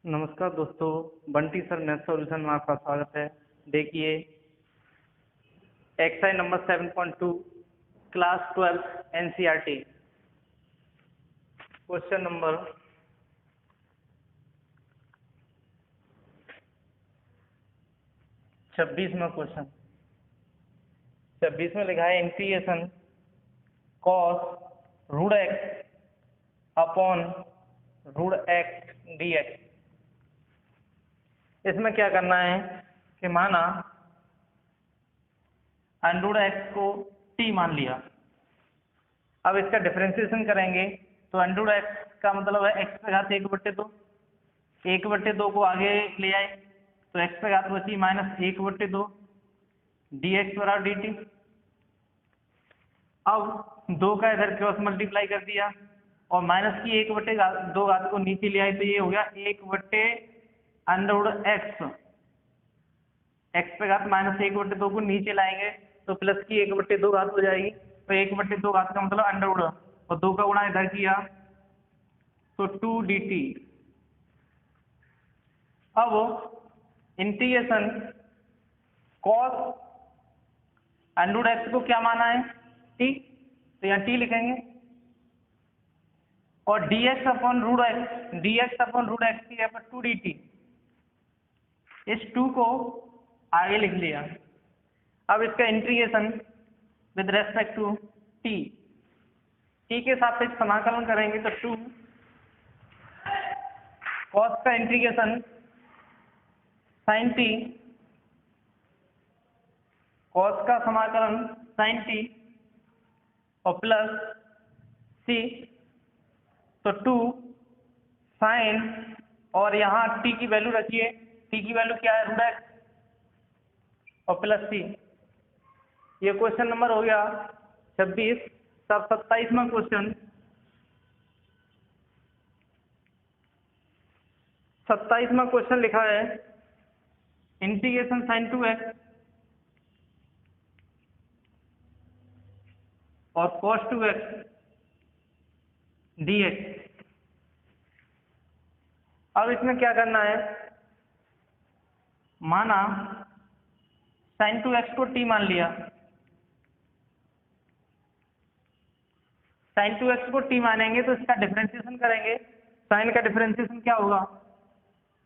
नमस्कार दोस्तों, Bunty sir math solution में आपका स्वागत है। देखिए exercise number 7.2 class 12 NCERT question number 26 में क्वेश्चन 26 में लिखा है integration cos root x upon root x d x. इसमें क्या करना है कि माना अंडर एक्स को t मान लिया। अब इसका डिफरेंशिएशन करेंगे तो अंडर एक्स का मतलब है x पे घात 1/2, 1/2 को आगे ले आए तो x पे घात बची -1/2 dx बराबर dt। अब 2 का इधर क्रॉस मल्टीप्लाई कर दिया और माइनस की 1/2 घात को नीचे ले आए तो ये हो गया 1/√x। x पे घात -1/2 को नीचे लाएंगे तो प्लस की 1/2 घात हो जाएगी। तो 1/2 घात का मतलब अंडर और 2 का गुणा इधर किया तो 2 dt। अब इंटीग्रेशन कॉस अंडर एक्स को क्या माना है t, तो यहाँ t लिखेंगे और dx अपॉन रूट एक्स की जगह पर 2 dt। इस 2 को आगे लिख लिया। अब इसका integration with respect to t के सापेक्ष समाकलन करेंगे तो 2 cos का इंटीग्रेशन sin t, cos का समाकलन sin t और प्लस c तो 2 sin और यहाँ t की वैल्यू रखिए, t की वैल्यू क्या है रूट एक्स और प्लस c। ये क्वेश्चन नंबर हो गया 26। तब 27वां क्वेश्चन 27वां क्वेश्चन लिखा है इंटीग्रेशन sin 2x और cos 2x dx। अब इसमें क्या करना है, माना sin 2x को t मान लिया। sin 2x को t मानेंगे तो इसका डिफरेंशिएशन करेंगे। sin का डिफरेंशिएशन क्या होगा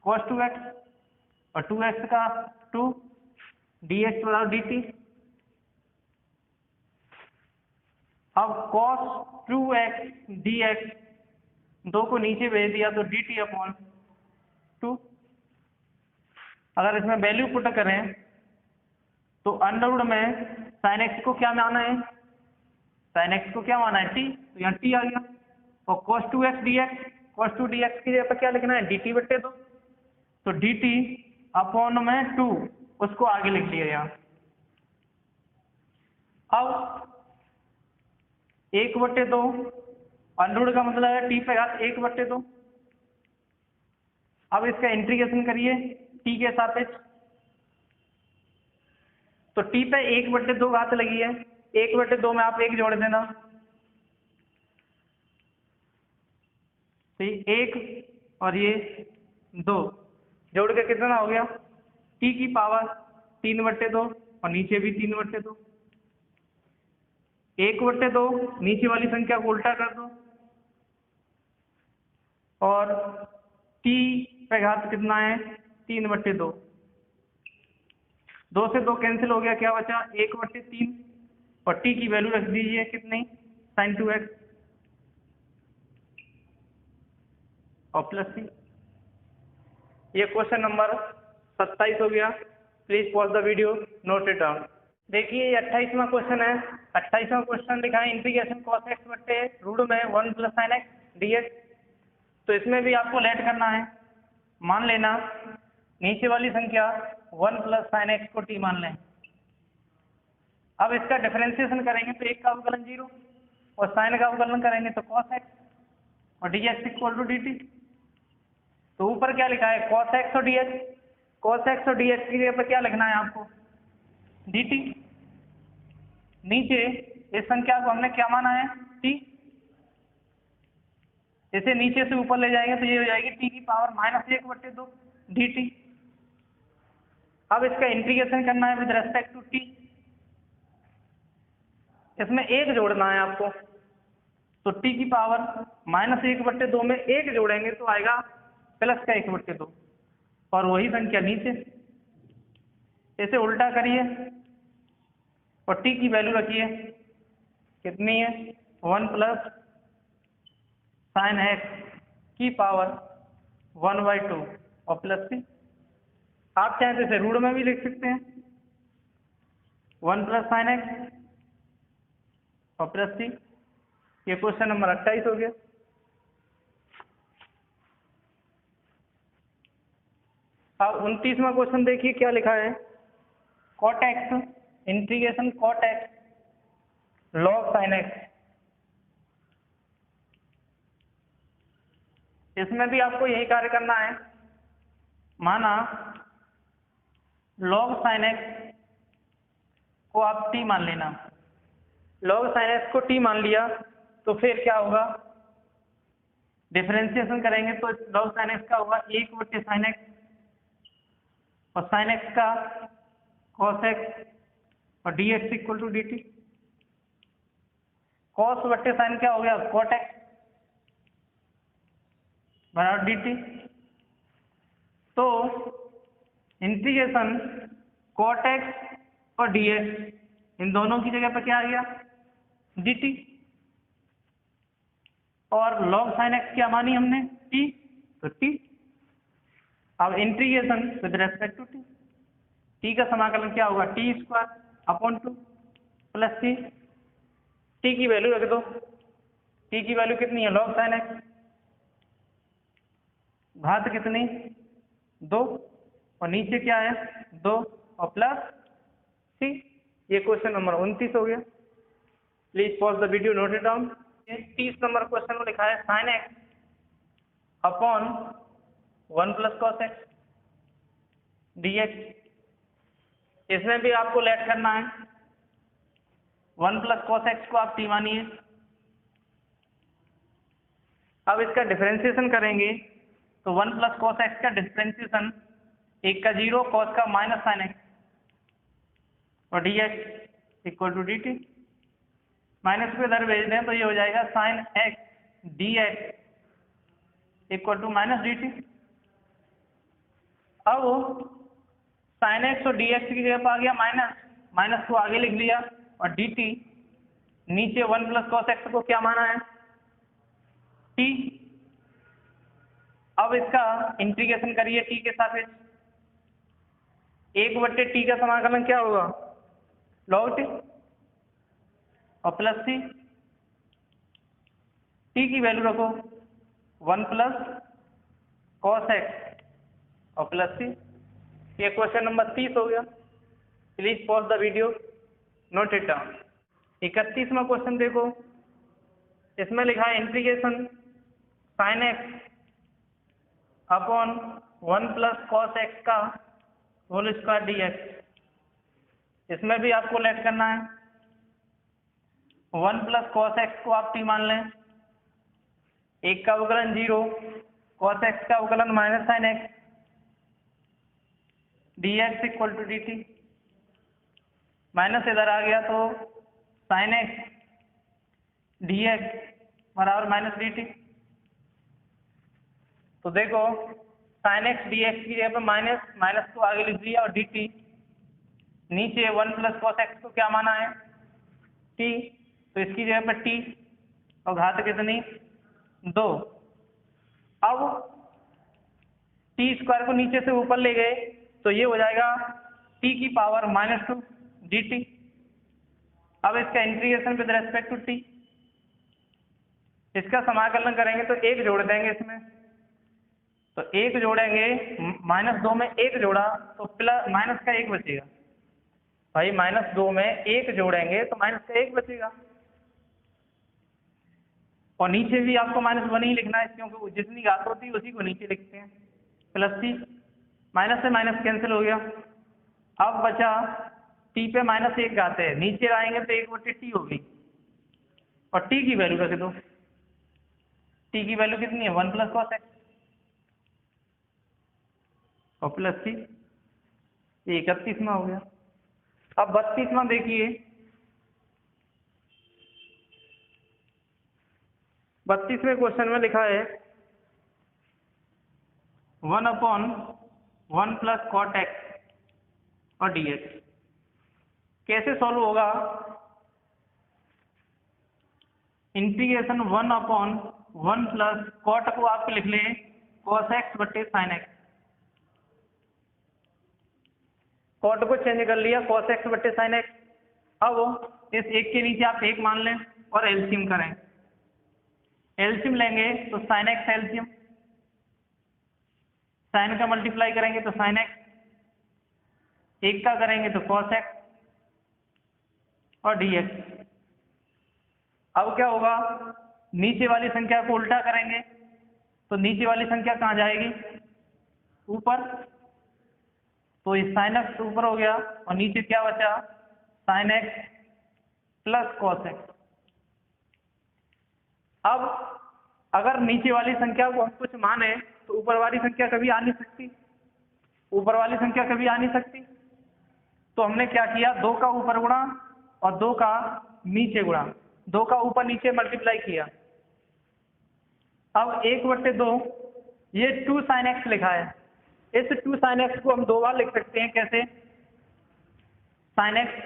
cos 2x और 2x का 2 dx बराबर dt। अब cos 2x dx 2 को नीचे भेज दिया तो dt अपॉन 2। अगर इसमें वैल्यू पुट करें तो अंडरवुड में sin x को क्या माना है, sin x को क्या माना है t, तो यहाँ t आ गया और cos 2x dx की जगह पर क्या लिखना है dt/2। तो dt अपॉन में 2 उसको आगे लिख लिया यहाँ। अब 1/2 अंडरवुड का मतलब है t पे घात 1/2। अब इसका इंटीग्रेशन करिए t के सापेक्ष तो t पे 1/2 घात लगी है, 1/2 में आप 1 जोड़ देना तो 1 और ये 2 जोड़ के कितना हो गया t की पावर 3/2 और नीचे भी 3/2। 1/2 नीचे वाली संख्या को उल्टा कर दो और t पे घात कितना है 3/2। 2 से 2 कैंसिल हो गया, क्या बचा 1/3 और t की वैल्यू रख दीजिए कितनी sin 2x और प्लस c। ये क्वेश्चन नंबर 27 हो गया। Please pause the video, note it down. देखिए ये 28वां क्वेश्चन है। 28वां क्वेश्चन लिखा है इंटीग्रेशन cos x बट्टे रूट में 1 + sin x dx। तो इसमें भी आपको लेट करना है। मान लेना नीचे वाली संख्या 1 + sin x को t मान लें। अब इसका डिफरेंशिएशन करेंगे तो 1 का अवकलन 0 और sin का अवकलन करेंगे तो cos x और dx = dt। तो ऊपर क्या लिखा है cos x और dx, cos x और dx की जगह पर क्या लिखना है आपको dt। नीचे इस संख्या को हमने क्या माना है t। इसे नीचे से ऊपर ले जाएंगे तो ये हो जाएगी टी की पावर -1/2 dt। अब इसका इंटीग्रेशन करना है विद रेस्पेक्ट टू टी। इसमें 1 जोड़ना है आपको, तो टी की पावर -1/2 में 1 जोड़ेंगे तो आएगा प्लस का 1/2 और वही संख्या नीचे। इसे उल्टा करिए और टी की वैल्यू रखिए, कितनी है 1 प्लस साइन एक्स की पावर 1/2 और प्लस सी। आप चाहें तो इसे रूट में भी लिख सकते हैं, 1 प्लस साइन एक्स और प्लस सी। ये क्वेश्चन नंबर 28 हो गया। अब 29वां क्वेश्चन देखिए क्या लिखा है, cot x integration cot x log sine x. इसमें भी आपको यही कार्य करना है। माना लॉग साइन एक्स को आप टी मान लेना, लॉग साइन एक्स को टी मान लिया तो फिर क्या होगा, डिफरेंशिएशन करेंगे तो लॉग साइन एक्स का होगा 1/sin एक्स और साइन एक्स का कॉस एक्स और d x equal to d t. Cos बट्टे साइन क्या हो गया, कॉट एक्स बराबर डी टी। तो इंटीग्रेशन कॉट एक्स और डी एक्स इन दोनों की जगह पर क्या आ गया, डी टी। और लॉग साइन एक्स क्या मानी हमने, टी, तो टी। अब integration with respect to t, t का समाकलन क्या होगा, t² प्लस सी। टी की वैल्यू रख दो, टी की वैल्यू कितनी है लॉग साइन एक्स, घात कितनी 2 और नीचे क्या है 2 और प्लस सी। ये क्वेश्चन नंबर 29 हो गया। Please pause the video, note it down. 30 number question में लिखा है sine x upon 1 plus cos x d x. इसमें भी आपको लेट करना है, 1 प्लस कॉस एक्स को आप टी मानिए। अब इसका डिफरेंशिएशन करेंगे तो 1 प्लस कॉस एक्स का डिफरेंशिएशन, एक का 0 कॉस का माइनस साइन एक्स और d x equal to d t. Minus को इधर भेज दें तो ये हो जाएगा sine x d x equal to minus d t. अब साइन एक्स और डी एक्स की जगह पर आ गया माइनस, माइनस को आगे लिख लिया और डी टी नीचे 1 प्लस कॉस एक्स को क्या माना है, टी। अब इसका इंटीग्रेशन करिए टी के सापेक्ष, 1/t का समाकलन क्या होगा लॉग टी और प्लस सी। टी की वैल्यू रखो 1 प्लस कॉस एक्स और प्लस सी। ये क्वेश्चन नंबर 30 हो गया। Please pause the video, note it down. 31वां क्वेश्चन देखो, इसमें लिखा है integration sine x upon 1 plus cos x का होल स्क्वायर डी एक्स। इसमें भी आपको लेट करना है, 1 प्लस कॉस एक्स को आप टी मान लें, एक का अवकलन 0 कॉस एक्स का अवकलन minus sine x d x equal to d t. Minus इधर आ गया तो साइन एक्स डी एक्स बराबर माइनस डी टी। तो देखो साइन एक्स डी एक्स की जगह पर माइनस, माइनस को आगे लिख दिया और डी टी नीचे 1 प्लस कॉस एक्स को क्या माना है टी, तो इसकी जगह पर टी और घात कितनी 2। अब t² को नीचे से ऊपर ले गए तो ये हो जाएगा t की पावर -2 dt। अब इसका integration with respect to t, इसका समाकलन करेंगे तो 1 जोड़ देंगे इसमें, तो 1 जोड़ेंगे, -2 में 1 जोड़ा तो प्लस माइनस का 1 बचेगा। भाई -2 में 1 जोड़ेंगे तो माइनस का 1 बचेगा और नीचे भी आपको -1 ही लिखना है क्योंकि जितनी घात होती है उसी को नीचे लिखते हैं। प्लस सी, माइनस से माइनस कैंसिल हो गया। अब बचा टी पे -1 घात है, नीचे आएंगे तो 1/t होगी और टी की वैल्यू रख दो। टी की वैल्यू कितनी है 1 प्लस कॉस एक्स और प्लस सी। 31वां हो गया। अब 32वां देखिए, 32वें क्वेश्चन में लिखा है 1/1 प्लस कॉट एक्स और डी एक्स। कैसे सॉल्व होगा? इंटीग्रेशन 1/1 प्लस कॉट को आप लिख लें कॉस एक्स बटे साइन एक्स। कॉट को चेंज कर लिया कॉस एक्स बटे साइन एक्स। अब इस एक के नीचे आप एक मान लें और एलसीएम करें। एलसीएम लेंगे तो साइन एक्स एलसीएम, साइन का मल्टीप्लाई करेंगे तो साइन एक्स, एक का करेंगे तो कॉस एक्स और डी एक्स। अब क्या होगा? नीचे वाली संख्या को उल्टा करेंगे तो नीचे वाली संख्या कहाँ जाएगी? ऊपर। तो ये साइन एक्स ऊपर हो गया और नीचे क्या बचा? Sign x plus cos x. अब अगर नीचे वाली संख्या को हम कुछ माने तो ऊपर वाली संख्या कभी आ नहीं सकती, ऊपर वाली संख्या कभी आ नहीं सकती। तो हमने क्या किया? 2 का ऊपर गुणा और 2 का नीचे गुणा, 2 का ऊपर नीचे मल्टीप्लाई किया। अब 1/2 ये 2 साइन एक्स लिखा है। इस 2 साइन एक्स को हम 2 बार लिख सकते हैं। कैसे? साइन एक्स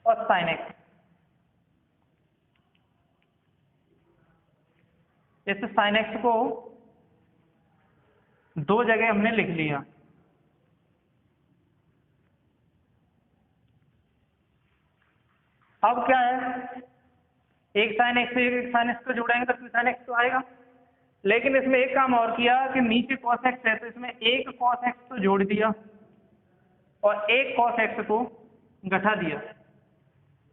और साइन एक्स। इस साइन एक्स को 2 जगह हमने लिख लिया। अब क्या है? एक साइन एक्स से एक साइन एक्स को जोड़ेंगे तो 2 साइन एक्स तो आएगा। लेकिन इसमें एक काम और किया कि नीचे कॉस एक्स है तो इसमें एक कॉस एक्स तो जोड़ दिया और एक कॉस एक्स को घटा दिया।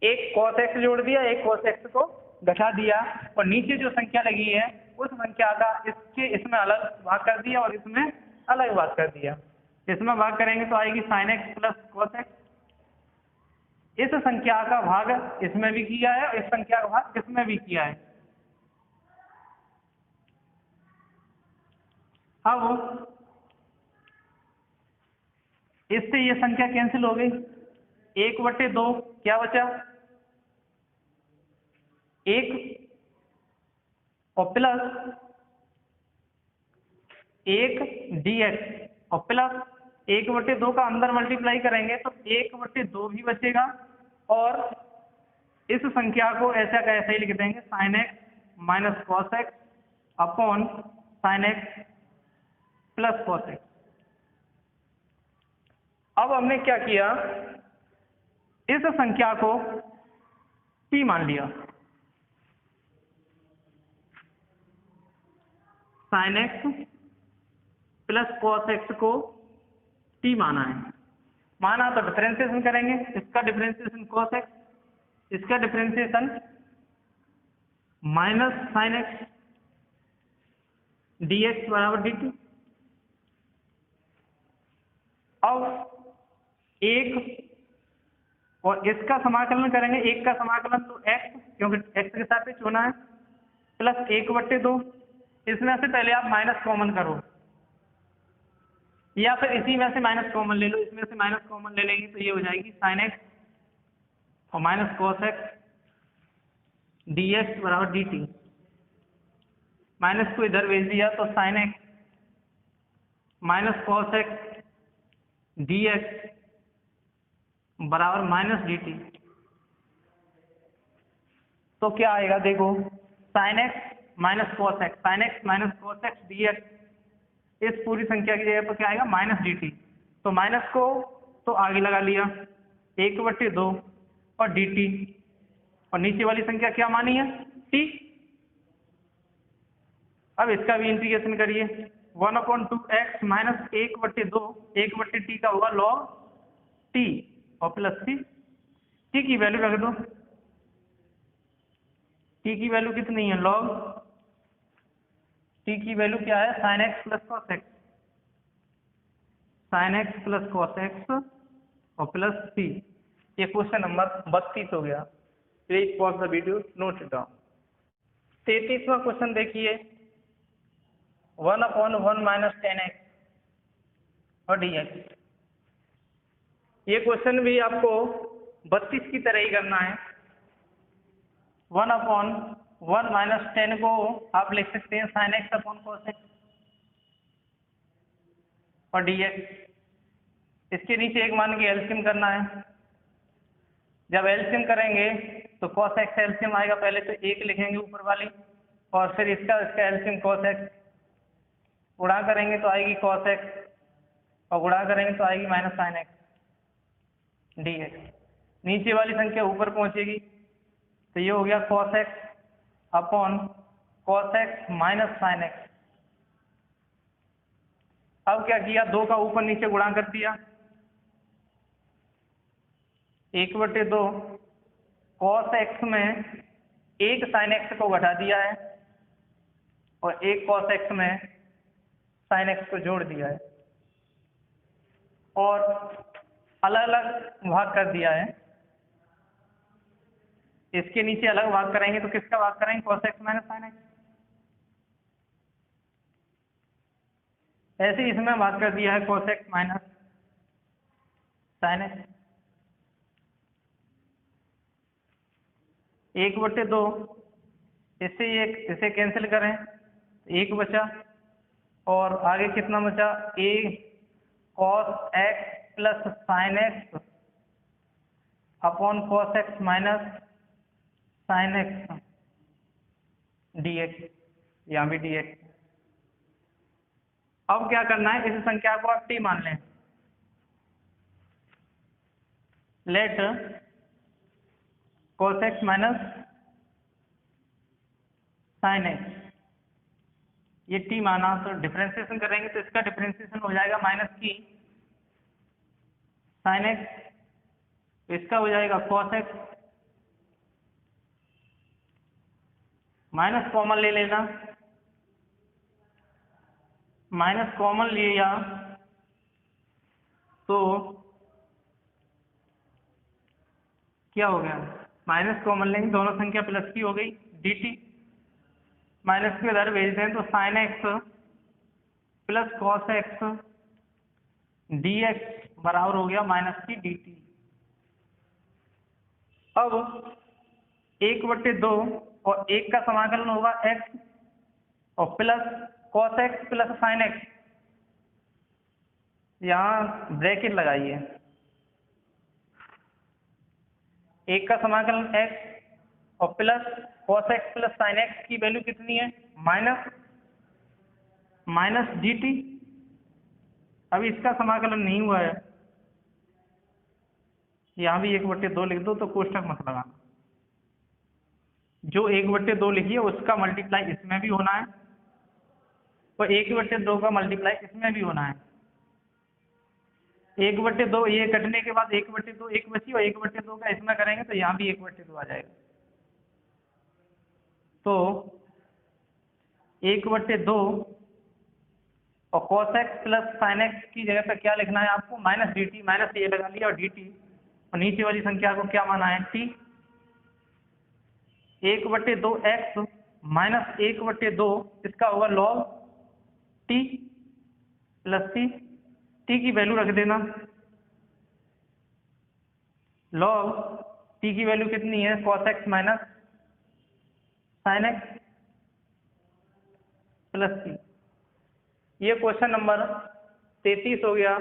एक कॉस एक्स जोड़ दिया, एक कॉस एक्स को घटा दिया और नीचे जो संख्या लगी है उस संख्या का इसमें अलग भाग कर दिया और इसमें अलग भाग कर दिया। इसमें भाग करेंगे तो आएगी sign x plus cos x. इस संख्या का भाग इसमें भी किया है और इस संख्या का भाग इसमें भी किया है। अब इससे ये संख्या कैंसिल हो गई। 1/2 क्या बचा? 1 और प्लस 1 dx और प्लस 1/2 का अंदर मल्टीप्लाई करेंगे तो 1/2 भी बचेगा और इस संख्या को ऐसा का ऐसा ही लिख देंगे sine x minus cos x upon sine x plus cos x. अब हमने क्या किया? इस संख्या को p मान लिया। Sign x plus cos x को t माना है। माना तो डिफरेंशिएशन करेंगे। इसका डिफरेंशिएशन कॉस एक्स, इसका differentiation minus sine x dx बराबर dt। अब एक और इसका समाकलन करेंगे। एक का समाकलन तो x, क्योंकि x के सापेक्ष होना है, प्लस 1/2। इसमें से पहले आप माइनस कॉमन करो या फिर इसी में से माइनस कॉमन ले लो। इसमें से माइनस कॉमन ले लेंगे तो ये हो जाएगी साइन एक्स और माइनस कॉस एक्स dx बराबर dt। माइनस को इधर भेज दिया तो sine x minus cos x dx बराबर माइनस dt। तो क्या आएगा? देखो, sine x minus cos x, sine x minus cos x dx, इस पूरी संख्या की जगह पर क्या आएगा? Minus dt। तो माइनस को तो आगे लगा लिया 1/2 और dt और नीचे वाली संख्या क्या मानी है? t। अब इसका भी इंटीग्रेशन करिए। 1/2x माइनस 1/2, 1/t का होगा log t और प्लस t की वैल्यू रख दो। t की वैल्यू कितनी है? log t की वैल्यू क्या है? Sine x plus cos x, sine x plus cos x और प्लस t। ये क्वेश्चन नंबर 32 हो गया। Please pause the video, note it down. 33वां क्वेश्चन देखिए, 1/1 माइनस 10x और dx। ये क्वेश्चन भी आपको 32 की तरह ही करना है। 1/1 माइनस 10 को आप लिख सकते हैं sin x upon cos x और dx। इसके नीचे एक मान के एलसीएम करना है। जब एलसीएम करेंगे तो cos x एलसीएम आएगा, पहले तो 1 लिखेंगे ऊपर वाली, और फिर इसका एलसीएम cos x, गुणा करेंगे तो आएगी cos x और गुणा करेंगे तो आएगी माइनस sin x dx। नीचे वाली संख्या ऊपर पहुंचेगी तो ये हो गया cos x upon cos x minus sin x। अब क्या किया, 2 का ऊपर नीचे गुणा कर दिया, 1/2 cos x में 1 sin x को घटा दिया है और 1 cos x में sin x को जोड़ दिया है और अलग अलग भाग कर दिया है। इसके नीचे अलग भाग करेंगे तो किसका भाग करेंगे, cos x minus sin x। ऐसे ही इसमें भाग कर दिया है cos x minus sin x। 1/2 इससे इसे कैंसिल करें, 1 बचा और आगे कितना बचा, a cos x plus sin x upon cos x minus sin x dx, यहाँ भी dx। अब क्या करना है, इस संख्या को आप t मान लें। Let cos x minus sin x, ये t माना तो डिफरेंशिएशन करेंगे तो इसका डिफरेंशिएशन हो जाएगा माइनस की sin x, इसका हो जाएगा cos x, माइनस कॉमन ले लेना, माइनस कॉमन लिया तो क्या हो गया, माइनस कॉमन लेंगे, दोनों संख्या प्लस की हो गई, dt माइनस के इधर भेज दें तो sin x plus cos x dx बराबर हो गया माइनस की dt। अब 1/2 और 1 का समाकलन होगा x और plus cos x plus sin x, यहाँ ब्रैकेट लगाइए, 1 का समाकलन x और plus cos x plus sin x की वैल्यू कितनी है, माइनस dt। अभी इसका समाकलन नहीं हुआ है, यहाँ भी 1/2 लिख दो तो कोष्टक मत लगाना। जो 1/2 लिखिए उसका मल्टीप्लाई इसमें भी होना है और 1/2 का मल्टीप्लाई इसमें भी होना है। 1/2 ये कटने के बाद 1/2 एक बची और 1/2 का इसमें करेंगे तो यहाँ भी 1/2 आ जाएगा। तो 1/2 और cos x plus sin x की जगह पर क्या लिखना है आपको, माइनस dt, माइनस ये लगा लिया और dt, और नीचे वाली संख्या को क्या माना है, t। 1/2 x माइनस 1/2 इसका होगा log t प्लस t की वैल्यू रख देना, log t की वैल्यू कितनी है, cos x minus sin x plus t। ये क्वेश्चन नंबर 33 हो गया।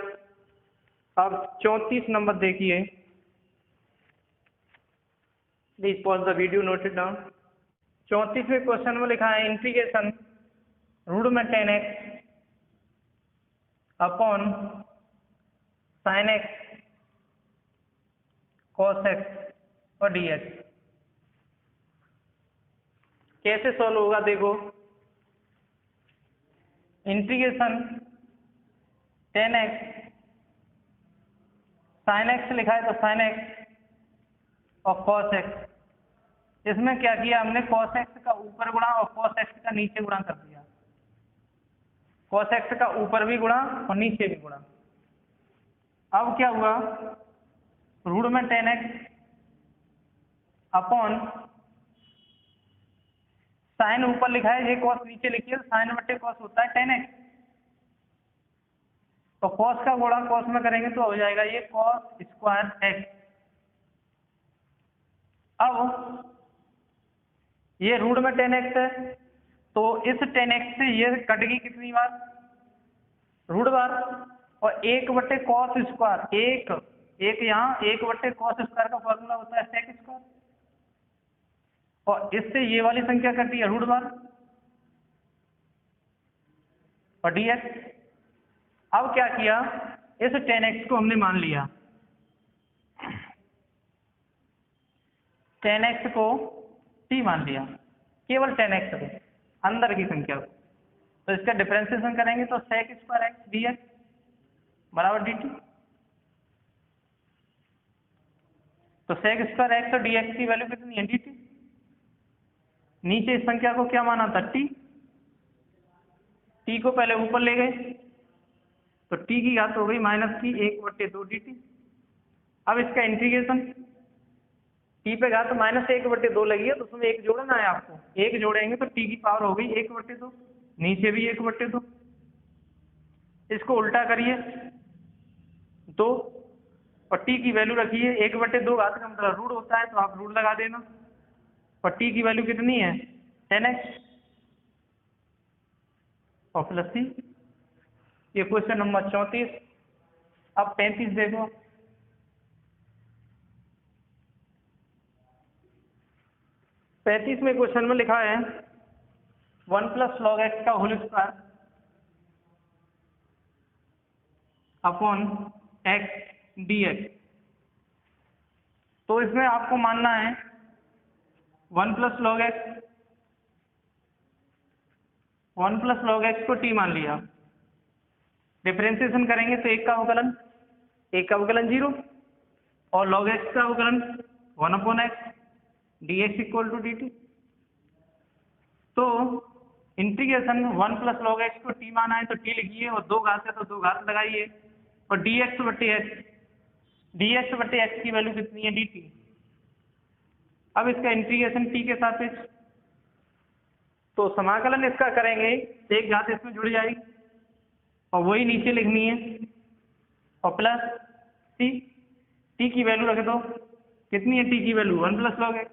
अब 34 नंबर देखिए, please pause the video, note it down. 34वें क्वेश्चन में लिखा है इंटीग्रेशन रूट में 10x upon sin x cos x और dx। कैसे सॉल्व होगा, देखो, इंटीग्रेशन 10x sin x लिखा है तो sin x और cos x, इसमें क्या किया हमने, cos x का ऊपर गुणा और cos x का नीचे गुणा कर दिया, cos x का ऊपर भी गुणा और नीचे भी गुणा। अब क्या हुआ, रूट में 10x अपॉन साइन ऊपर लिखा है, ये कॉस नीचे लिखिए, साइन बटे कॉस होता है 10x। तो कॉस का गुणा कॉस में करेंगे तो हो जाएगा ये कॉस स्क्वायर x। अब ये रूट में 10x है, तो इस 10x से ये कट गई कितनी बार, रूट बार। और 1 बटे कॉस स्क्वायर, एक यहाँ 1 बटे कॉस स्क्वायर का फॉर्मूला होता है सेक स्क्वायर, और इससे ये वाली संख्या कटी है रूट बार और dx। अब क्या किया, इस 10x को हमने मान लिया, 10x को t मान लिया, केवल 10x को, अंदर की संख्या को। तो इसका डिफरेंशिएशन करेंगे तो सेक स्क्वायर एक्स dx बराबर dt। तो सेक स्क्वायर एक्स और dx की वैल्यू कितनी है, dt। नीचे इस संख्या को क्या माना था, t। t को पहले ऊपर ले गए, तो t की घात हो गई माइनस की 1/2 dt। अब इसका इंटीग्रेशन, t पे घात -1/2 लगी है, तो उसमें 1 जोड़ना है आपको, 1 जोड़ेंगे तो t की पावर हो गई 1/2, नीचे भी 1/2। इसको उल्टा करिए 2, और t की वैल्यू रखिए 1/2, घात का मतलब रूट होता है, तो आप रूट लगा देना। और t की वैल्यू कितनी है 10x और प्लस c। ये क्वेश्चन नंबर 34। अब 35 देखो। 35 में क्वेश्चन में लिखा है 1 + log x का whole square upon x dx। तो इसमें आपको मानना है 1 + log x को t मान लिया, डिफरेंशिएशन करेंगे तो 1 का अवकलन 0, और log x का अवकलन 1/x dx = dt। तो इंटीग्रेशन 1 + log x को t माना है तो t लिखिए, और 2 घात है तो 2 घात लगाइए, और dx बटे x की वैल्यू कितनी है, dt। अब इसका इंटीग्रेशन t के सापेक्ष, तो समाकलन इसका करेंगे, 1 घात इसमें जुड़ जाएगी और वही नीचे लिखनी है, और प्लस t की वैल्यू रख दो, कितनी है t की वैल्यू 1 + log x।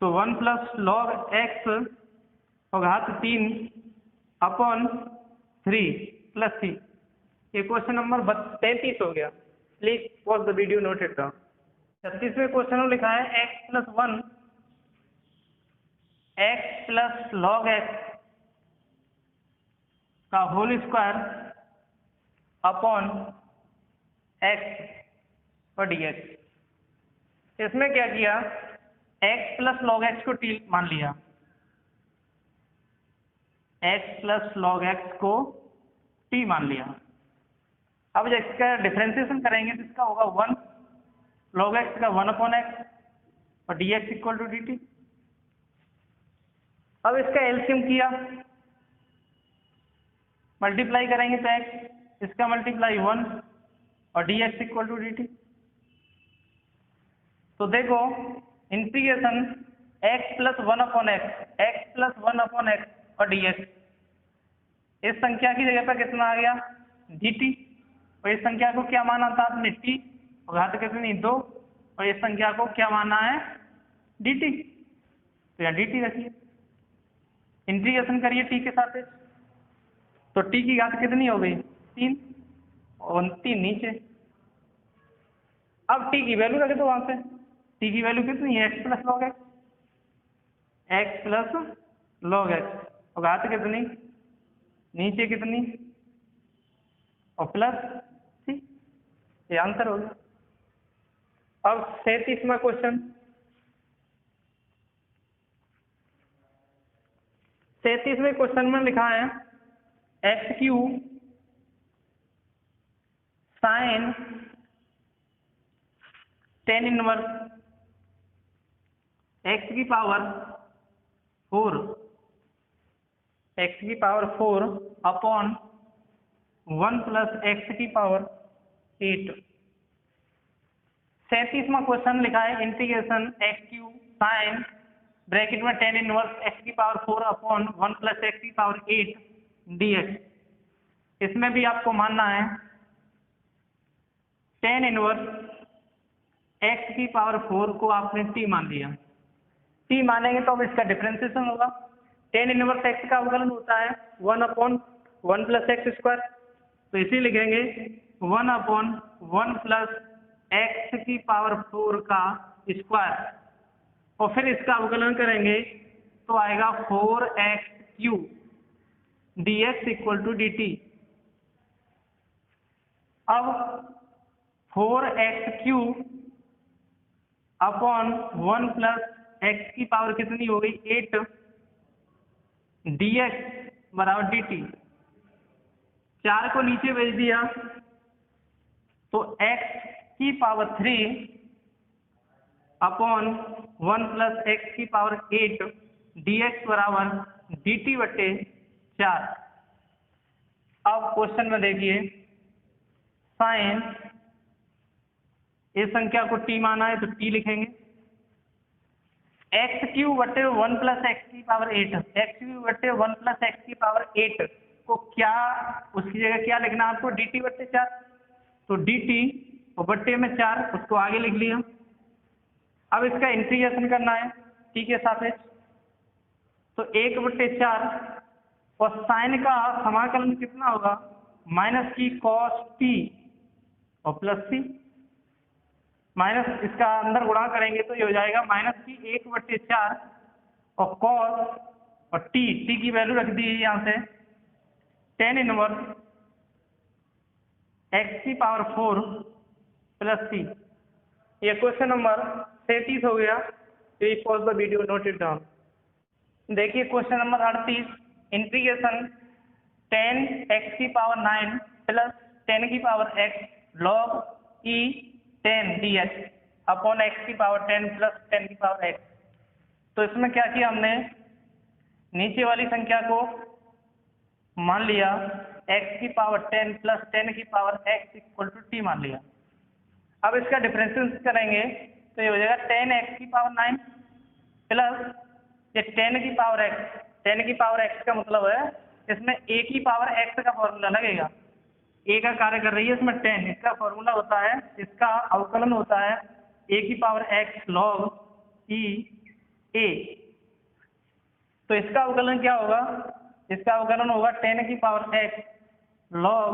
तो 1 + log x और घात 3 अपॉन 3 प्लस c। ये क्वेश्चन नंबर 33 हो गया। Please pause the video, note it down. 36वें क्वेश्चन में लिखा है x + log x का होल स्क्वायर अपॉन x और dx। इसमें क्या किया, x + log x को t मान लिया, x + log x को t मान लिया। अब जब इसका डिफरेंशिएशन करेंगे तो इसका होगा 1 log x का 1/x और dx = dt। अब इसका एलसीएम किया, मल्टीप्लाई करेंगे तो x, इसका मल्टीप्लाई 1 और dx = dt। तो देखो इंटीग्रेशन x + 1/x और dx, इस संख्या की जगह पर कितना आ गया, dt। और इस संख्या को क्या माना था आपने, t, और घात कितनी 2, और इस संख्या को क्या माना है, dt। तो यहाँ dt रखिए, इंटीग्रेशन करिए t के साथ, तो t की घात कितनी हो गई 3, और 3 नीचे। अब t की वैल्यू रख दो वहां पे, t की वैल्यू कितनी है, x + log x, और घात कितनी नीचे कितनी, और प्लस c। ये आंसर हो गया। अब 37वां क्वेश्चन, 37वें क्वेश्चन में लिखा है x³ sin tan 1 x की पावर 4 अपॉन 1 + x की पावर 8। 37वां क्वेश्चन लिखा है इंटीग्रेशन x³ sin ब्रैकेट में टेन इनवर्स एक्स की पावर 4 अपॉन 1 प्लस एक्स की पावर 8 dx। इसमें भी आपको मानना है टेन इनवर्स एक्स की पावर 4 को आपने t मान लिया। t मानेंगे तो अब इसका डिफरेंशिएशन होगा। टेन इनवर्स एक्स का अवकलन होता है 1 अपॉन 1 प्लस एक्स स्क्वायर, तो इसी लिखेंगे 1 अपॉन 1 प्लस एक्स की पावर 4 का स्क्वायर, और फिर इसका अवकलन करेंगे तो आएगा 4x³ dx equal to dt। अब 4x³ अपॉन 1 प्लस एक्स की पावर कितनी हो गई 8 dx बराबर dt। 4 को नीचे भेज दिया तो x की पावर 3 अपॉन 1 प्लस एक्स की पावर 8 dx बराबर dt बटे 4। अब क्वेश्चन में देखिए साइन इस संख्या को t माना है तो t लिखेंगे, x³ बटे 1 प्लस एक्स की पावर 8, x³ बटे 1 प्लस एक्स की पावर 8 को क्या उसकी जगह क्या लिखना है आपको dt बटे 4, तो dt और बट्टे में 4 उसको आगे लिख लिया। अब इसका इंटीग्रेशन करना है t के सापेक्ष, तो 1 बट्टे 4 और साइन का समाकलन कितना होगा माइनस की कॉस t और प्लस c, माइनस इसका अंदर गुणा करेंगे तो ये हो जाएगा माइनस की 1 बट्टे 4 और कॉस और t की वैल्यू रख दी है यहाँ से टेन इनवर्स एक्स की पावर 4 प्लस c। ये क्वेश्चन नंबर 33 हो गया। Please pause the video, note it down. देखिए क्वेश्चन नंबर 38, इंटीग्रेशन 10x की पावर 9 प्लस 10 की power x log e 10 dx upon x की पावर 10 प्लस 10 की पावर x। तो इसमें क्या किया हमने, नीचे वाली संख्या को मान लिया x की पावर 10 प्लस 10 की power x equal to t मान लिया। अब इसका डिफरेंशिएशन करेंगे तो ये हो जाएगा 10x की पावर 9 प्लस ये 10 की पावर x। 10 की पावर x का मतलब है इसमें a की पावर x का फॉर्मूला लगेगा, a का कार्य कर रही है इसमें 10, इसका फॉर्मूला होता है, इसका अवकलन होता है a की power x log e a। तो इसका अवकलन क्या होगा, इसका अवकलन होगा 10 की power x log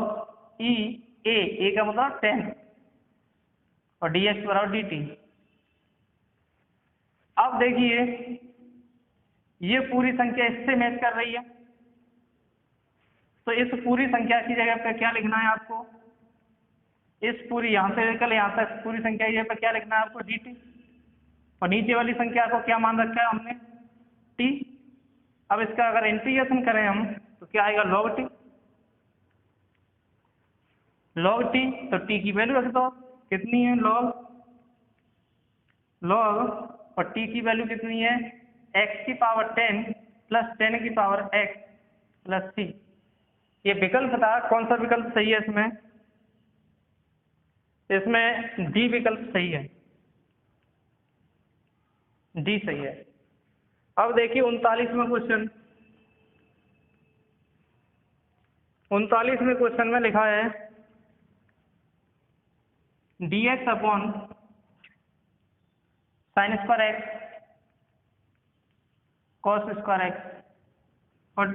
e a का मतलब 10 और dx बराबर dt। अब देखिए ये पूरी संख्या इससे मैच कर रही है, तो इस पूरी संख्या की जगह पे क्या लिखना है आपको, इस पूरी यहाँ से लेकर यहाँ तक पूरी संख्या की जगह पे क्या लिखना है आपको dt, और नीचे वाली संख्या को क्या मान रखा है हमने t। अब इसका अगर इंटीग्रेशन करें हम तो क्या आएगा log t, log t, तो t की वैल्यू रख दो कितनी है log और t की वैल्यू कितनी है x की पावर 10 प्लस 10 की पावर x प्लस c। ये विकल्प था, कौन सा विकल्प सही है इसमें, इसमें डी विकल्प सही है, डी सही है। अब देखिए 39वां क्वेश्चन, 39वें क्वेश्चन में लिखा है dx upon sine square x cos square x, और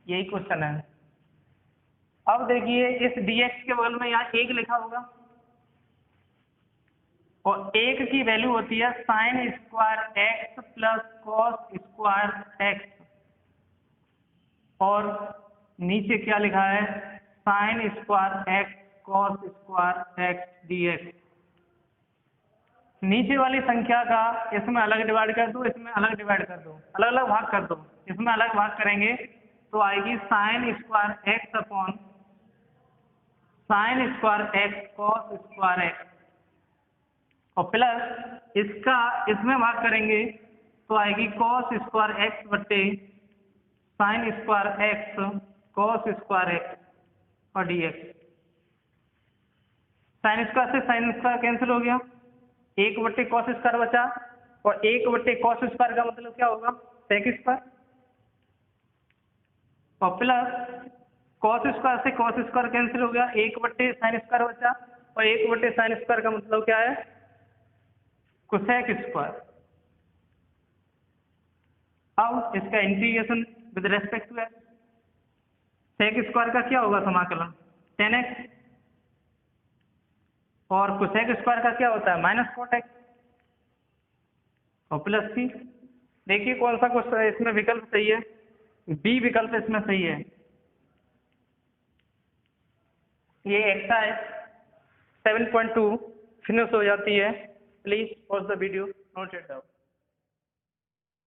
यही क्वेश्चन है। अब देखिए इस dx के बगल में यहाँ 1 लिखा होगा और 1 की वैल्यू होती है sine square x plus cos square x, और नीचे क्या लिखा है sine square x cos square x dx। नीचे वाली संख्या का इसमें अलग डिवाइड कर दो, इसमें अलग डिवाइड कर दो, अलग अलग भाग कर दो। इसमें अलग भाग करेंगे तो आएगी sine square x upon sine square x cos square x, और प्लस इसका इसमें भाग करेंगे तो आएगी कॉस स्क्वायर एक्स बट्टे sine square x cos square x और dx। साइन स्क्वायर से साइन स्क्वायर कैंसिल हो गया, 1 बट्टे कॉस स्क्वायर बचा और 1/cos² का मतलब क्या होगा, sec², और प्लस cos² से cos² कैंसिल हो गया, 1/sin² बचा, और 1/sin² का मतलब क्या है, cosec²। अब इसका integration with respect to x, sec² का क्या होगा समाकलन, tan x, और cosec² का क्या होता है, -cot x, और प्लस c। देखिए कौन सा क्वेश्चन इसमें विकल्प सही है, बी विकल्प इसमें सही है। ये एक्सरसाइज 7.2 फिनिश हो जाती है। Please pause the video, note it down.